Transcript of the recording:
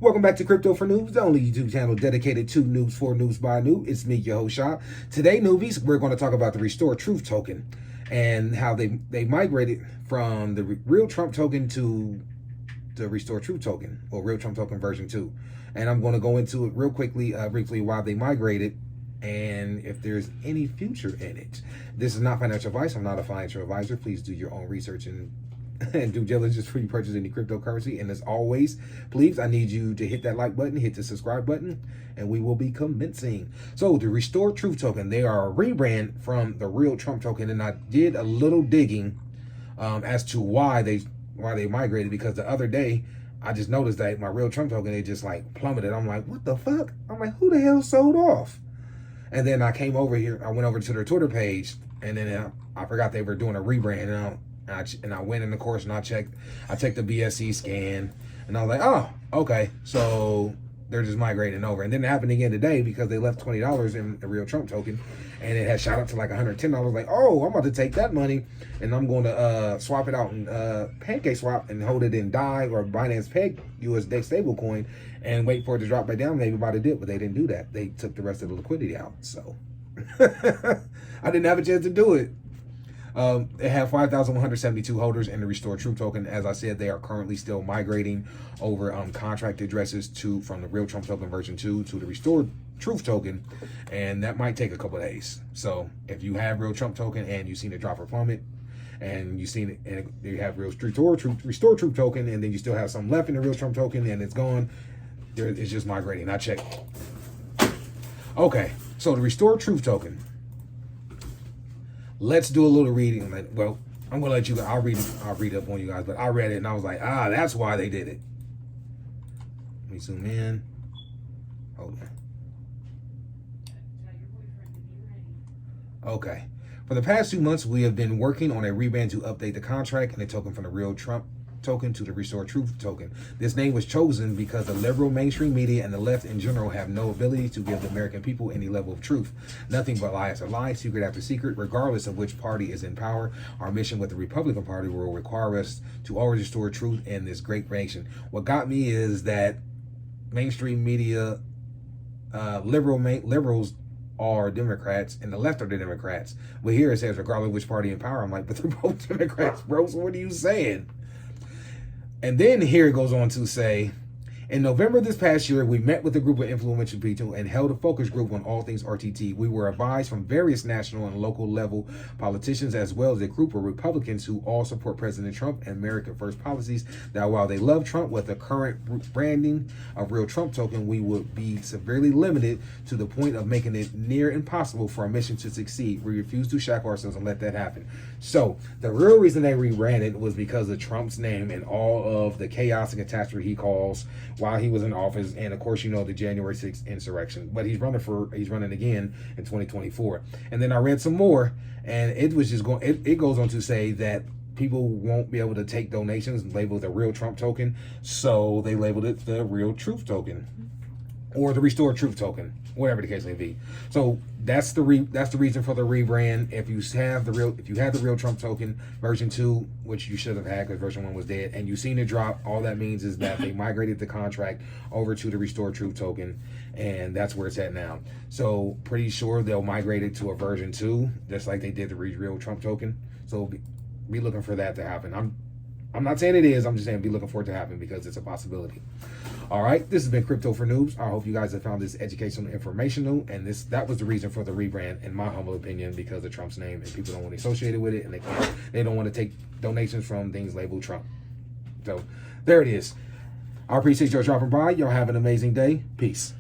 Welcome back to Crypto for Noobs, the only YouTube channel dedicated to news for news by noob. It's me, your host, Shah. Today, newbies, we're going to talk about the Restore Truth token and how they migrated from the real Trump token to the Restore Truth token, or real Trump token version 2. And I'm going to go into it real quickly, briefly, why they migrated and if there's any future in it. This is not financial advice. I'm not a financial advisor. Please do your own research and due diligence before you purchase any cryptocurrency. And as always, please, I need you to hit that like button, hit the subscribe button, and we will be commencing. So the Restore Truth token, they are a rebrand from the real Trump token, and I did a little digging as to why they migrated, because the other day I just noticed that my real Trump token, they just like plummeted. I'm like, what the fuck? I'm like, who the hell sold off? And then I came over here, I went over to their Twitter page, and then I forgot they were doing a rebrand. And I went in the course and I checked the BSC scan, and I was like, oh, okay, so they're just migrating over. And then it happened again today because they left $20 in the real Trump token, and it had shot up to like $110. Like, oh, I'm about to take that money and I'm going to swap it out in Pancake Swap and hold it in DAI or Binance Peg USD stablecoin and wait for it to drop back down. Maybe about a dip, but they didn't do that. They took the rest of the liquidity out. So I didn't have a chance to do it. They have 5,172 holders in the Restore Truth token. As I said, they are currently still migrating over contract addresses from the real Trump token version 2 to the Restore Truth token, and that might take a couple of days. So if you have real Trump token and you've seen it drop or plummet, and you've seen it, and you have real Restore Truth token, and then you still have some left in the real Trump token and it's gone, it's just migrating. I checked. Okay, so the Restore Truth token. Let's do a little reading. Well, I'm gonna let you guys. I'll read up on you guys. But I read it and I was like, that's why they did it. Let me zoom in. Hold on. Okay. For the past 2 months, we have been working on a rebrand to update the contract and the token from the real Trump token to the Restore Truth token. This name was chosen because the liberal mainstream media and the left in general have no ability to give the American people any level of truth. Nothing but lie after lie, secret after secret, regardless of which party is in power. Our mission with the Republican Party will require us to always restore truth in this great nation. What got me is that mainstream media, liberals are Democrats and the left are the Democrats. But here it says regardless of which party in power. I'm like, but they're both Democrats, bro. So what are you saying? And then here it goes on to say, in November this past year, we met with a group of influential people and held a focus group on all things RTT. We were advised from various national and local level politicians, as well as a group of Republicans who all support President Trump and America First policies, that while they love Trump, with the current branding of real Trump token, we would be severely limited to the point of making it near impossible for our mission to succeed. We refuse to shackle ourselves and let that happen. So the real reason they rebranded was because of Trump's name and all of the chaos and catastrophe he caused while he was in office, and of course, you know, the January 6th insurrection. But he's running again in 2024. And then I read some more, and it was just going. It goes on to say that people won't be able to take donations and label it the real Trump token, so they labeled it the real Truth token, or the Restore Truth token, whatever the case may be. So that's the reason for the rebrand. If you had the real Trump token version 2, which you should have had because version 1 was dead, and you've seen it drop, all that means is that they migrated the contract over to the Restore Truth token, and that's where it's at now. So pretty sure they'll migrate it to a version 2, just like they did the real Trump token. So be looking for that to happen. I'm not saying it is. I'm just saying be looking for it to happen because it's a possibility. All right, this has been Crypto for Noobs. I hope you guys have found this educational, informational, and that was the reason for the rebrand, in my humble opinion, because of Trump's name, and people don't want to associate it with it, and they don't want to take donations from things labeled Trump. So there it is. I appreciate y'all dropping by. Y'all have an amazing day. Peace.